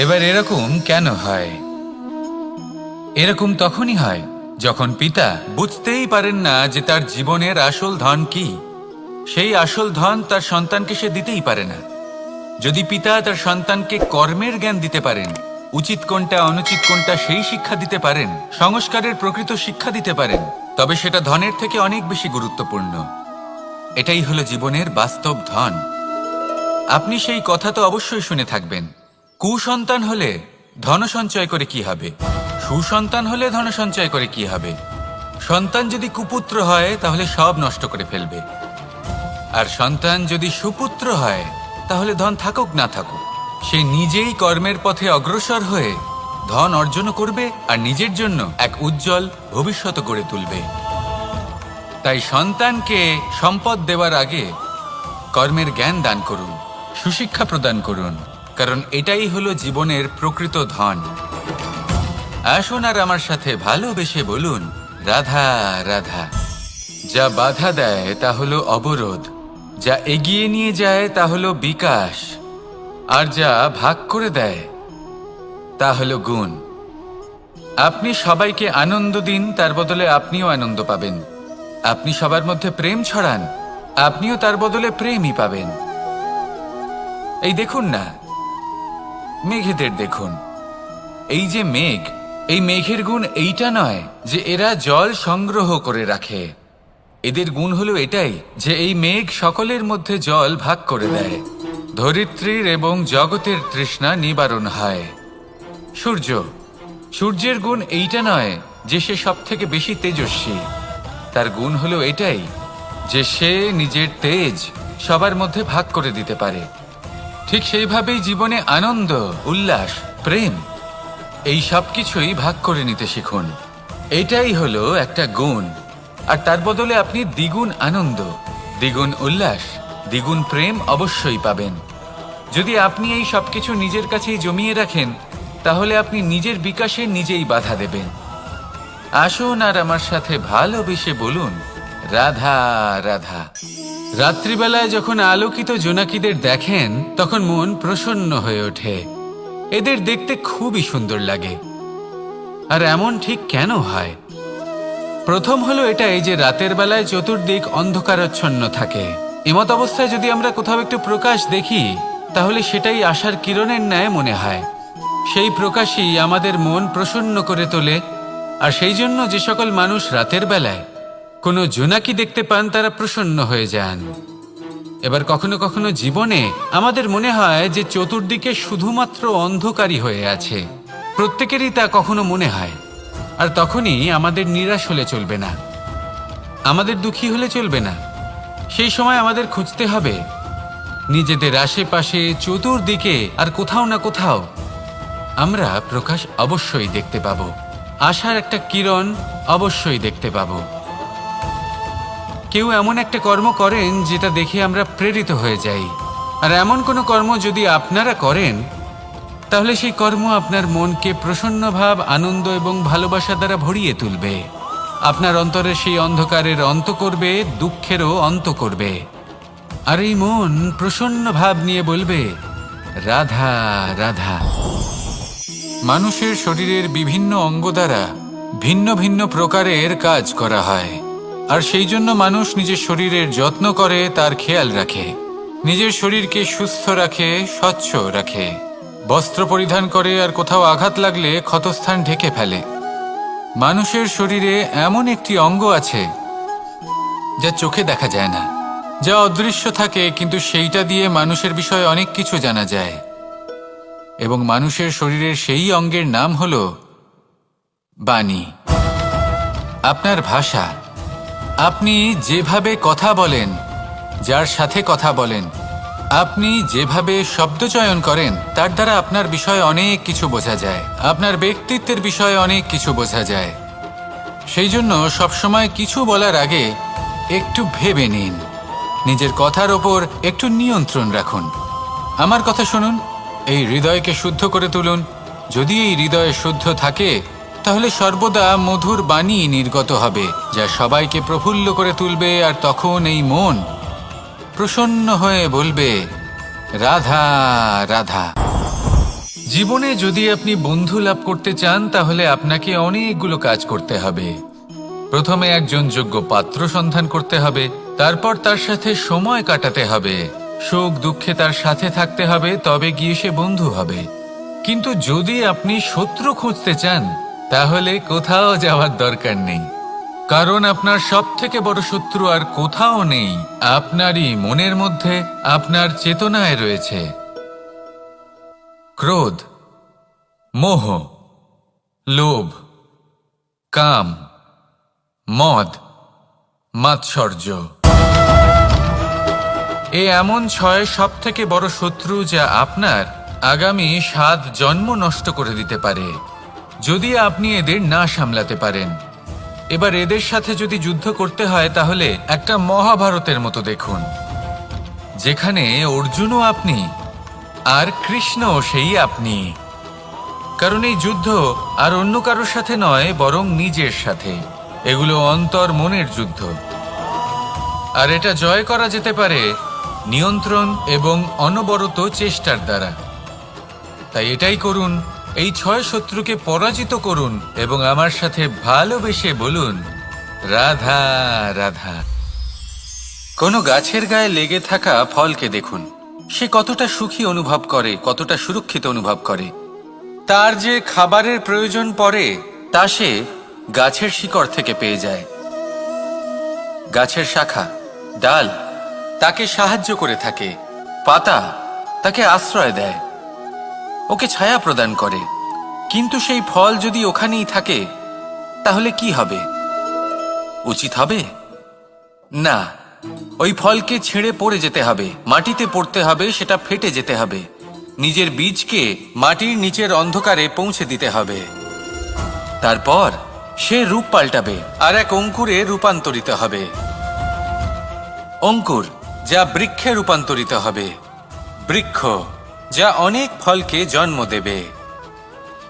এবার এরকম কেন হয়? এরকম তখনই হয় যখন পিতা বুঝতেই পারেন না যে তার জীবনের আসল ধন কি। সেই আসল ধন তার সন্তানকে সে দিতেই পারে না। যদি পিতা তার সন্তানকে কর্মের জ্ঞান দিতে পারেন, উচিত কোনটা অনুচিত কোনটা সেই শিক্ষা দিতে পারেন, সংস্কারের প্রকৃত শিক্ষা দিতে পারেন, তবে সেটা ধনের থেকে অনেক বেশি গুরুত্বপূর্ণ। এটাই হলো জীবনের বাস্তব ধন। আপনি সেই কথা তো অবশ্যই শুনে থাকবেন, কুসন্তান হলে ধন সঞ্চয় করে কি হবে, সুসন্তান হলে ধন সঞ্চয় করে কি হবে। সন্তান যদি কুপুত্র হয় তাহলে সব নষ্ট করে ফেলবে, আর সন্তান যদি সুপুত্র হয় তাহলে ধন থাকুক না থাকুক সে নিজেই কর্মের পথে অগ্রসর হয়ে ধন অর্জন করবে আর নিজের জন্য এক উজ্জ্বল ভবিষ্যৎ গড়ে তুলবে। তাই সন্তানকে সম্পদ দেওয়ার আগে কর্মের জ্ঞান দান করুন, সুশিক্ষা প্রদান করুন, কারণ এটাই হলো জীবনের প্রকৃত ধন। আসুন আর আমার সাথে ভালোবেসে বলুন, রাধা রাধা। যা বাধা দেয় তা হলো অবরোধ, যা এগিয়ে নিয়ে যায় তা হলো বিকাশ, আর যা ভাগ করে দেয় তা হলো গুণ। আপনি সবাইকে আনন্দ দিন, তার বদলে আপনিও আনন্দ পাবেন। আপনি সবার মধ্যে প্রেম ছড়ান, আপনিও তার বদলে প্রেমই পাবেন। এই দেখুন না, মেঘেদের দেখুন। এই যে মেঘ, এই মেঘের গুণ এইটা নয় যে এরা জল সংগ্রহ করে রাখে। এদের গুণ হলো এটাই যে এই মেঘ সকলের মধ্যে জল ভাগ করে দেয়। ধরিত্রীর এবং জগতের তৃষ্ণা নিবারণ হয়। সূর্য, সূর্যের গুণ এইটা নয় যে সে সব থেকে বেশি তেজস্বী। তার গুণ হলো এটাই যে সে নিজের তেজ সবার মধ্যে ভাগ করে দিতে পারে। ঠিক সেইভাবেই জীবনে আনন্দ, উল্লাস, প্রেম এই সব কিছুই ভাগ করে নিতে শিখুন। এটাই হলো একটা গুণ, আর তার বদলে আপনি দ্বিগুণ আনন্দ, দ্বিগুণ উল্লাস, দ্বিগুণ প্রেম অবশ্যই পাবেন। যদি আপনি এই সব কিছু নিজের কাছেই জমিয়ে রাখেন তাহলে আপনি নিজের বিকাশে নিজেই বাধা দেবেন। আসুন আর আমার সাথে ভালোবেসে বলুন, রাধা রাধা। রাত্রিবেলায় যখন আলোকিত জোনাকিদের দেখেন তখন মন প্রসন্ন হয়ে ওঠে। এদের দেখতে খুবই সুন্দর লাগে। আর এমন ঠিক কেন হয়? প্রথম হলো এটাই যে রাতের বেলায় চতুর্দিক অন্ধকারাচ্ছন্ন থাকে। এমত অবস্থায় যদি আমরা কোথাও একটু প্রকাশ দেখি তাহলে সেটাই আশার কিরণের ন্যায় মনে হয়। সেই প্রকাশই আমাদের মন প্রসন্ন করে তোলে। আর সেই জন্য যে সকল মানুষ রাতের বেলায় কোনো জোনাকি দেখতে পান তারা প্রসন্ন হয়ে যান। এবার কখনো কখনো জীবনে আমাদের মনে হয় যে চতুর্দিকে শুধুমাত্র অন্ধকারই হয়ে আছে। প্রত্যেকেরই তা কখনো মনে হয়। আর তখনই আমাদের নিরাশ হলে চলবে না, আমাদের দুঃখী হলে চলবে না। সেই সময় আমাদের খুঁজতে হবে নিজেদের আশেপাশে, চতুর্দিকে আর কোথাও না কোথাও আমরা প্রকাশ অবশ্যই দেখতে পাব, আশার একটা কিরণ অবশ্যই দেখতে পাব। কেউ এমন একটা কর্ম করেন যেটা দেখে আমরা প্রেরিত হয়ে যাই। আর এমন কোনো কর্ম যদি আপনারা করেন তাহলে সেই কর্ম আপনার মনকে প্রসন্ন ভাব, আনন্দ এবং ভালোবাসা দ্বারা ভরিয়ে তুলবে। আপনার অন্তরের সেই অন্ধকারের অন্ত করবে, দুঃখেরও অন্ত করবে। আর এই মন প্রসন্ন ভাব নিয়ে বলবে, রাধা রাধা। মানুষের শরীরের বিভিন্ন অঙ্গ দ্বারা ভিন্ন ভিন্ন প্রকারের কাজ করা হয়। আর সেই জন্য মানুষ নিজের শরীরের যত্ন করে, তার খেয়াল রাখে, নিজের শরীরকে সুস্থ রাখে, স্বচ্ছ রাখে, বস্ত্র পরিধান করে, আর কোথাও আঘাত লাগলে ক্ষতস্থান ঢেকে ফেলে। মানুষের শরীরে এমন একটি অঙ্গ আছে যা চোখে দেখা যায় না, যা অদৃশ্য থাকে, কিন্তু সেইটা দিয়ে মানুষের বিষয়ে অনেক কিছু জানা যায়। এবং মানুষের শরীরের সেই অঙ্গের নাম হলো বাণী, আপনার ভাষা। আপনি যেভাবে কথা বলেন, যার সাথে কথা বলেন, আপনি যেভাবে শব্দ চয়ন করেন, তার দ্বারা আপনার বিষয়ে অনেক কিছু বোঝা যায়, আপনার ব্যক্তিত্বের বিষয়ে অনেক কিছু বোঝা যায়। সেই জন্য সবসময় কিছু বলার আগে একটু ভেবে নিন, নিজের কথার ওপর একটু নিয়ন্ত্রণ রাখুন। আমার কথা শুনুন, এই হৃদয়কে শুদ্ধ করে তুলুন। যদি এই হৃদয় শুদ্ধ থাকে তাহলে সর্বদা মধুর বাণী নির্গত হবে, যা সবাইকে প্রফুল্ল করে তুলবে। আর তখন এই মন প্রসন্ন হয়ে বলবে, রাধা রাধা। জীবনে যদি আপনি বন্ধু লাভ করতে চান তাহলে আপনাকে অনেকগুলো কাজ করতে হবে। প্রথমে একজন যোগ্য পাত্র সন্ধান করতে হবে, তারপর তার সাথে সময় কাটাতে হবে, সুখ দুঃখে তার সাথে থাকতে হবে, তবে গিয়ে সে বন্ধু হবে। কিন্তু যদি আপনি শত্রু খুঁজতে চান তাহলে কোথাও যাওয়ার দরকার নেই, কারণ আপনার সবথেকে বড় শত্রু আর কোথাও নেই, আপনারই মনের মধ্যে, আপনার চেতনায় রয়েছে। ক্রোধ, মোহ, লোভ, কাম, মদ, মাৎসর্য। এ এমন 6 সবথেকে বড় শত্রু যা আপনার আগামী 7 জন্ম নষ্ট করে দিতে পারে যদি আপনি এদের না সামলাতে পারেন। এবার এদের সাথে যদি যুদ্ধ করতে হয় তাহলে একটা মহাভারতের মতো দেখুন, যেখানে অর্জুনও আপনি আর কৃষ্ণও সেই আপনি। কারণ এই যুদ্ধ আর অন্য কারোর সাথে নয়, বরং নিজের সাথে। এগুলো অন্তর মনের যুদ্ধ, আর এটা জয় করা যেতে পারে নিয়ন্ত্রণ এবং অনবরত চেষ্টার দ্বারা। তাই এটাই করুন, এই 6 শত্রুকে পরাজিত করুন এবং আমার সাথে ভালোবেসে বলুন, রাধা রাধা। কোনো গাছের গায়ে লেগে থাকা ফলকে দেখুন, সে কতটা সুখী অনুভব করে, কতটা সুরক্ষিত অনুভব করে। তার যে খাবারের প্রয়োজন পড়ে তা সে গাছের শিকড় থেকে পেয়ে যায়। গাছের শাখা, ডাল তাকে সাহায্য করে থাকে, পাতা তাকে আশ্রয় দেয়, ওকে ছায়া প্রদান করে। কিন্তু সেই ফল যদি ওখানেই থাকে তাহলে কি হবে? উচিত হবে না। ওই ফলকে ছেড়ে পড়ে যেতে হবে, মাটিতে পড়তে হবে, সেটা ফেটে যেতে হবে, নিজের বীজকে মাটির নিচের অন্ধকারে পৌঁছে দিতে হবে। তারপর সে রূপ পাল্টাবে আর এক অঙ্কুরে রূপান্তরিত হবে। অঙ্কুর যা বৃক্ষে রূপান্তরিত হবে, বৃক্ষ যা অনেক ফলকে জন্ম দেবে।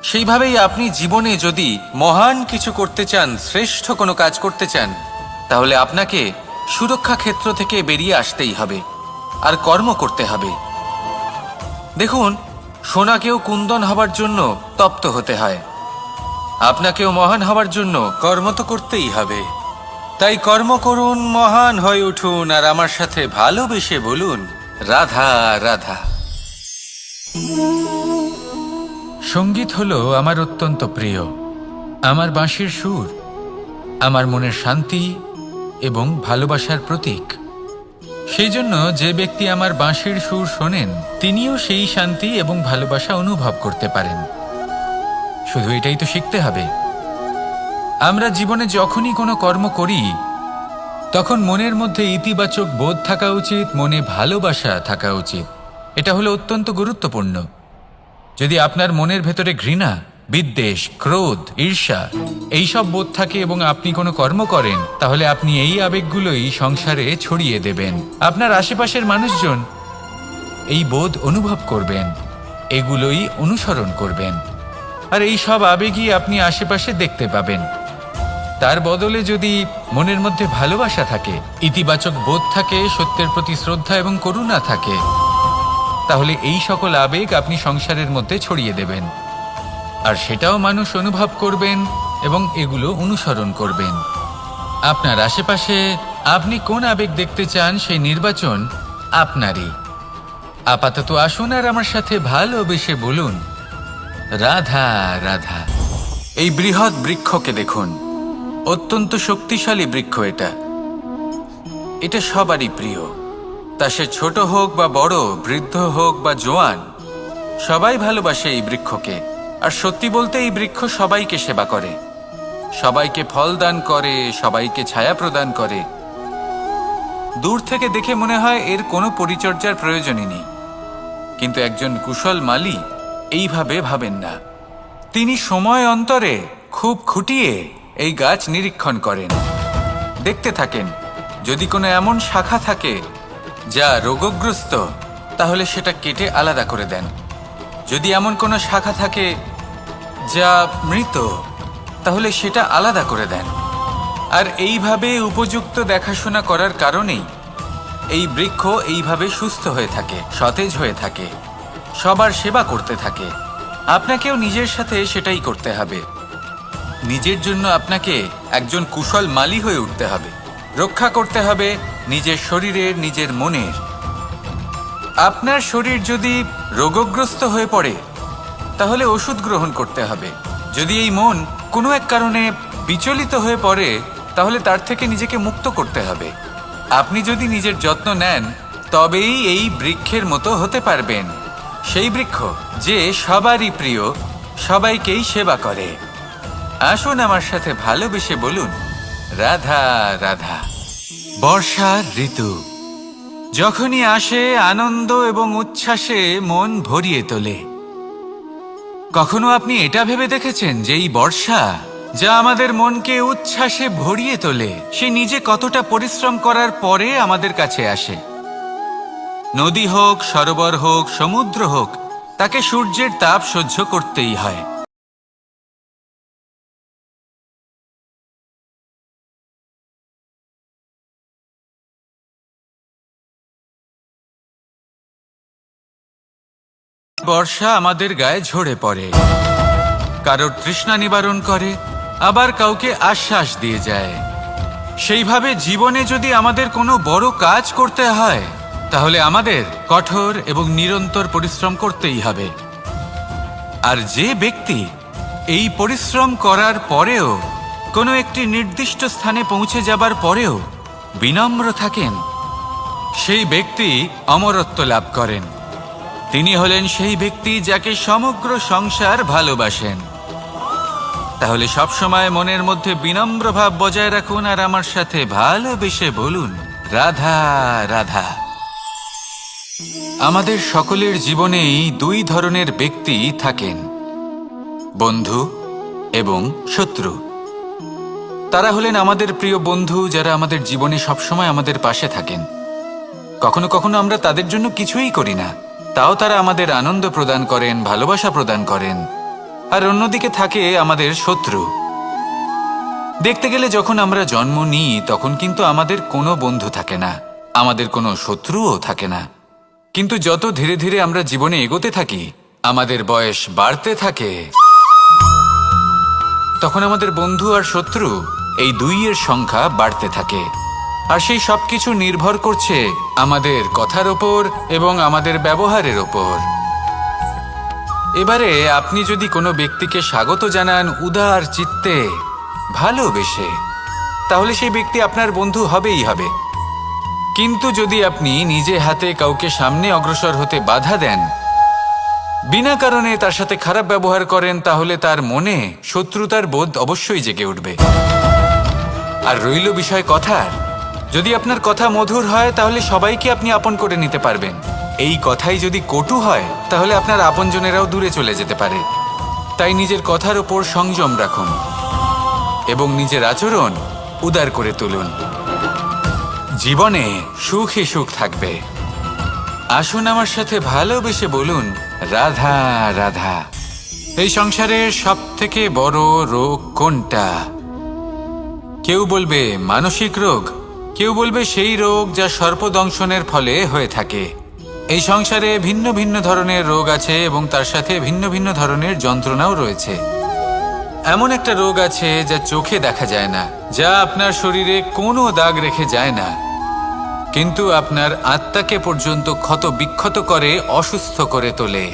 সেইভাবেই আপনি জীবনে যদি মহান কিছু করতে চান, শ্রেষ্ঠ কোনো কাজ করতে চান, তাহলে আপনাকে সুরক্ষা ক্ষেত্র থেকে বেরিয়ে আসতেই হবে আর কর্ম করতে হবে। দেখুন, সোনাকেও কুন্দন হবার জন্য তপ্ত হতে হয়, আপনাকেও মহান হবার জন্য কর্ম তো করতেই হবে। তাই কর্ম করুন, মহান হয়ে উঠুন, আর আমার সাথে ভালোবেসে বলুন, রাধা রাধা। সঙ্গীত হলো আমার অত্যন্ত প্রিয়। আমার বাঁশির সুর আমার মনের শান্তি এবং ভালোবাসার প্রতীক। সেই জন্য যে ব্যক্তি আমার বাঁশির সুর শোনেন তিনিও সেই শান্তি এবং ভালোবাসা অনুভব করতে পারেন। শুধু এটাই তো শিখতে হবে। আমরা জীবনে যখনই কোনো কর্ম করি তখন মনের মধ্যে ইতিবাচক বোধ থাকা উচিত, মনে ভালোবাসা থাকা উচিত। এটা হলো অত্যন্ত গুরুত্বপূর্ণ। যদি আপনার মনের ভেতরে ঘৃণা, বিদ্বেষ, ক্রোধ, ঈর্ষা এইসব বোধ থাকে এবং আপনি কোনো কর্ম করেন, তাহলে আপনি এই আবেগগুলোই সংসারে ছড়িয়ে দেবেন। আপনার আশেপাশের মানুষজন এই বোধ অনুভব করবেন, এগুলোই অনুসরণ করবেন, আর এই সব আবেগই আপনি আশেপাশে দেখতে পাবেন। তার বদলে যদি মনের মধ্যে ভালোবাসা থাকে, ইতিবাচক বোধ থাকে, সত্যের প্রতি শ্রদ্ধা এবং করুণা থাকে, তাহলে এই সকল আবেগ আপনি সংসারের মধ্যে ছড়িয়ে দেবেন, আর সেটাও মানুষ অনুভব করবেন এবং এগুলো অনুসরণ করবেন। আপনার আশেপাশে আপনি কোন আবেগ দেখতে চান সেই নির্বাচন আপনারই। আপাতত আসুন আর আমার সাথে ভালোবেসে বলুন, রাধা রাধা। এই বৃহৎ বৃক্ষকে দেখুন, অত্যন্ত শক্তিশালী বৃক্ষ। এটা সবারই প্রিয়, তা সে ছোট হোক বা বড়, বৃদ্ধ হোক বা জোয়ান, সবাই ভালোবাসে এই বৃক্ষকে। আর সত্যি বলতে এই বৃক্ষ সবাইকে সেবা করে, সবাইকে ফল দান করে, সবাইকে ছায়া প্রদান করে। দূর থেকে দেখে মনে হয় এর কোনো পরিচর্যার প্রয়োজনই নেই, কিন্তু একজন কুশল মালী এইভাবে ভাবেন না। তিনি সময় অন্তরে খুব খুঁটিয়ে এই গাছ নিরীক্ষণ করেন, দেখতে থাকেন। যদি কোনো এমন শাখা থাকে যা রোগগ্রস্ত, তাহলে সেটা কেটে আলাদা করে দেন। যদি এমন কোনো শাখা থাকে যা মৃত, তাহলে সেটা আলাদা করে দেন। আর এইভাবে উপযুক্ত দেখাশোনা করার কারণেই এই বৃক্ষ এইভাবে সুস্থ হয়ে থাকে, সতেজ হয়ে থাকে, সবার সেবা করতে থাকে। আপনাকেও নিজের সাথে সেটাই করতে হবে। নিজের জন্য আপনাকে একজন কুশল মালী হয়ে উঠতে হবে। রক্ষা করতে হবে নিজের শরীরের, নিজের মনের। আপনার শরীর যদি রোগগ্রস্ত হয়ে পড়ে তাহলে ওষুধ গ্রহণ করতে হবে। যদি এই মন কোনো এক কারণে বিচলিত হয়ে পড়ে তাহলে তার থেকে নিজেকে মুক্ত করতে হবে। আপনি যদি নিজের যত্ন নেন তবেই এই বৃক্ষের মতো হতে পারবেন, সেই বৃক্ষ যে সবারই প্রিয়, সবাইকেই সেবা করে। আসুন আমার সাথে ভালোবেসে বলুন, রাধা রাধা। বর্ষার ঋতু যখনই আসে আনন্দ এবং উচ্ছ্বাসে মন ভরিয়ে তোলে। কখনো আপনি এটা ভেবে দেখেছেন যে এই বর্ষা যা আমাদের মনকে উচ্ছ্বাসে ভরিয়ে তোলে, সে নিজে কতটা পরিশ্রম করার পরে আমাদের কাছে আসে? নদী হোক, সরোবর হোক, সমুদ্র হোক, তাকে সূর্যের তাপ সহ্য করতেই হয়। বর্ষা আমাদের গায়ে ঝরে পড়ে, কারোর তৃষ্ণা নিবারণ করে, আবার কাউকে আশ্বাস দিয়ে যায়। সেইভাবে জীবনে যদি আমাদের কোনো বড় কাজ করতে হয় তাহলে আমাদের কঠোর এবং নিরন্তর পরিশ্রম করতেই হবে। আর যে ব্যক্তি এই পরিশ্রম করার পরেও কোনো একটি নির্দিষ্ট স্থানে পৌঁছে যাবার পরেও বিনম্র থাকেন, সেই ব্যক্তি অমরত্ব লাভ করেন। তিনি হলেন সেই ব্যক্তি যাকে সমগ্র সংসার ভালোবাসেন। তাহলে সবসময় মনের মধ্যে বিনম্র ভাব বজায় রাখুন আর আমার সাথে ভালোবেসে বলুন, রাধা রাধা। আমাদের সকলের জীবনেই দুই ধরনের ব্যক্তি থাকেন, বন্ধু এবং শত্রু। তারা হলেন আমাদের প্রিয় বন্ধু, যারা আমাদের জীবনে সবসময় আমাদের পাশে থাকেন। কখনো কখনো আমরা তাদের জন্য কিছুই করি না, তাও তারা আমাদের আনন্দ প্রদান করেন, ভালোবাসা প্রদান করেন। আর অন্যদিকে থাকে আমাদের শত্রু। দেখতে গেলে যখন আমরা জন্ম নিই তখন কিন্তু আমাদের কোনো বন্ধু থাকে না, আমাদের কোনো শত্রুও থাকে না। কিন্তু যত ধীরে ধীরে আমরা জীবনে এগোতে থাকি, আমাদের বয়স বাড়তে থাকে, তখন আমাদের বন্ধু আর শত্রু এই দুইয়ের সংখ্যা বাড়তে থাকে। আর সেই সবকিছু নির্ভর করছে আমাদের কথার ওপর এবং আমাদের ব্যবহারের ওপর। এবারে আপনি যদি কোনো ব্যক্তিকে স্বাগত জানান উদার চিত্তে, ভালোবেসে, তাহলে সেই ব্যক্তি আপনার বন্ধু হবেই হবে। কিন্তু যদি আপনি নিজে হাতে কাউকে সামনে অগ্রসর হতে বাধা দেন, বিনা কারণে তার সাথে খারাপ ব্যবহার করেন, তাহলে তার মনে শত্রুতার বোধ অবশ্যই জেগে উঠবে। আর রইল বিষয় কথার, যদি আপনার কথা মধুর হয় তাহলে সবাইকে আপনি আপন করে নিতে পারবেন। এই কথাই যদি কটু হয় তাহলে আপনার আপনজনেরাও দূরে চলে যেতে পারে। তাই নিজের কথার ওপর সংযম রাখুন এবং নিজের আচরণ উদার করে তুলুন। জীবনে সুখই সুখ থাকবে। আসুন আমার সাথে ভালোবেসে বলুন, রাধা রাধা। এই সংসারের সব থেকে বড় রোগ কোনটা? কেউ বলবে মানসিক রোগ, কেউ বলবে সেই রোগ যা সর্পদংশনের ফলে হয়ে থাকে। এই সংসারে ভিন্ন ভিন্ন ধরনের রোগ আছে এবং তার সাথে ভিন্ন ভিন্ন ধরনের যন্ত্রণাও রয়েছে। এমন একটা রোগ আছে যা চোখে দেখা যায় না, যা আপনার শরীরে কোনো দাগ রেখে যায় না, কিন্তু আপনার আত্মাকে পর্যন্ত ক্ষত বিক্ষত করে, অসুস্থ করে তোলে,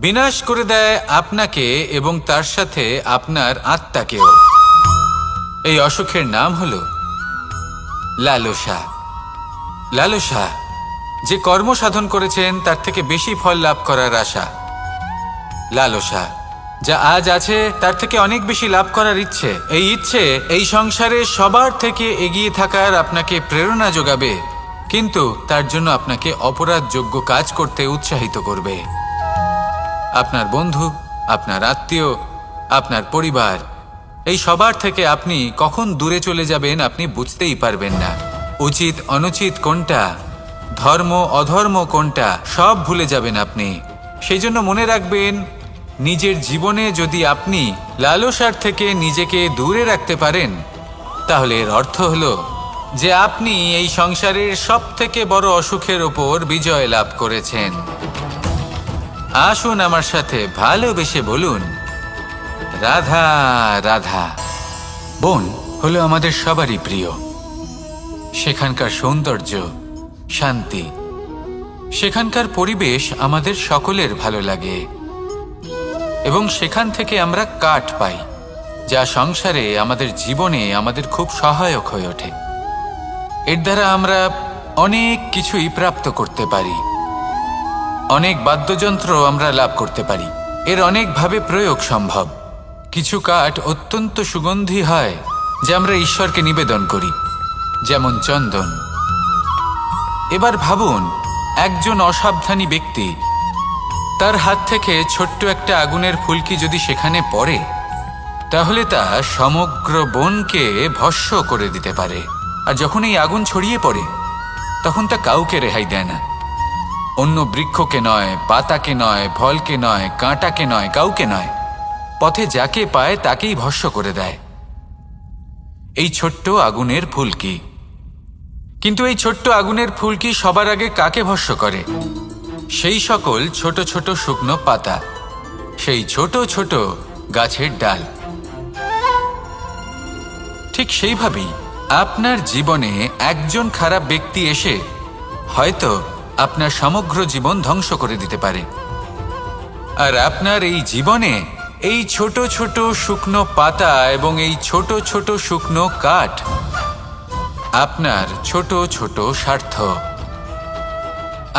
বিনাশ করে দেয় আপনাকে এবং তার সাথে আপনার আত্মাকেও। এই অসুখের নাম হলো লালসা। লালসা, যে কর্ম সাধন করেছেন তার থেকে বেশি ফল লাভ করার আশা। লালসা, যা আজ আছে তার থেকে অনেক বেশি লাভ করার ইচ্ছে। এই ইচ্ছে এই সংসারে সবার থেকে এগিয়ে থাকার আপনাকে প্রেরণা যোগাবে, কিন্তু তার জন্য আপনাকে অপরাধযোগ্য কাজ করতে উৎসাহিত করবে। আপনার বন্ধু, আপনার আত্মীয়, আপনার পরিবার, এই সবার থেকে আপনি কখন দূরে চলে যাবেন আপনি বুঝতেই পারবেন না। উচিত অনুচিত কোনটা, ধর্ম অধর্ম কোনটা, সব ভুলে যাবেন আপনি। সেই জন্য মনে রাখবেন, নিজের জীবনে যদি আপনি লালসার থেকে নিজেকে দূরে রাখতে পারেন তাহলে এর অর্থ হলো যে আপনি এই সংসারের সব থেকে বড় অসুখের ওপর বিজয় লাভ করেছেন। আসুন আমার সাথে ভালোবেসে বলুন, রাধা রাধা। বন হলো আমাদের সবারই প্রিয়। সেখানকার সৌন্দর্য, শান্তি, সেখানকার পরিবেশ আমাদের সকলের ভালো লাগে এবং সেখান থেকে আমরা কাঠ পাই, যা সংসারে আমাদের জীবনে আমাদের খুব সহায়ক হয়ে ওঠে। এর দ্বারা আমরা অনেক কিছুই প্রাপ্ত করতে পারি, অনেক বাদ্যযন্ত্র আমরা লাভ করতে পারি। এর অনেকভাবে প্রয়োগ সম্ভব। কিছু কাঠ অত্যন্ত সুগন্ধি হয় যা আমরা ঈশ্বরকে নিবেদন করি, যেমন চন্দন। এবার ভাবুন, একজন অসাবধানী ব্যক্তি, তার হাত থেকে ছোট্ট একটা আগুনের ফুলকি যদি সেখানে পড়ে, তাহলে তা সমগ্র বনকে ভস্ম করে দিতে পারে। আর যখন এই আগুন ছড়িয়ে পড়ে, তখন তা কাউকে রেহাই দেয় না। অন্য বৃক্ষকে নয়, পাতাকে নয়, ফলকে নয়, কাঁটাকে নয়, কাউকে নয়, পথে যাকে পায় তাকেই ভস্ম করে দেয়। এই ছোট্ট আগুনের ফুলকি। কিন্তু এই ছোট্ট আগুনের ফুলকি সবার আগে কাকে ভস্ম করে? সেই সকল ছোট ছোট শুকনো পাতা, সেই ছোট ছোট গাছের ডাল। ঠিক সেইভাবেই আপনার জীবনে একজন খারাপ ব্যক্তি এসে হয়তো আপনার সমগ্র জীবন ধ্বংস করে দিতে পারে। আর আপনার এই জীবনে এই ছোট ছোট শুকনো পাতা এবং এই ছোট ছোট শুকনো কাঠ আপনার ছোট ছোট স্বার্থ।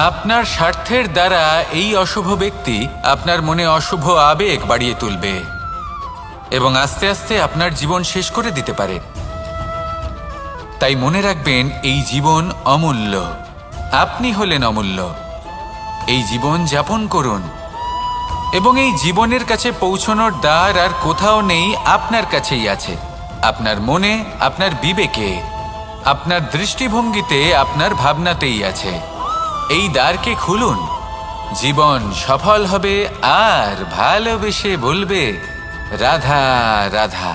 আপনার স্বার্থের দ্বারা এই অশুভ ব্যক্তি আপনার মনে অশুভ আবেগ বাড়িয়ে তুলবে এবং আস্তে আস্তে আপনার জীবন শেষ করে দিতে পারে। তাই মনে রাখবেন, এই জীবন অমূল্য। আপনি হলেন অমূল্য। এই জীবন যাপন করুন এবং এই জীবনের কাছে পৌঁছানোর দ্বার আর কোথাও নেই, আপনার কাছেই আছে। আপনার মনে, আপনার বিবেকে, আপনার দৃষ্টিভঙ্গিতে, আপনার ভাবনাতেই আছে। এই দ্বারকে খুলুন, জীবন সফল হবে আর ভালোবেসে বলবে, রাধা রাধা।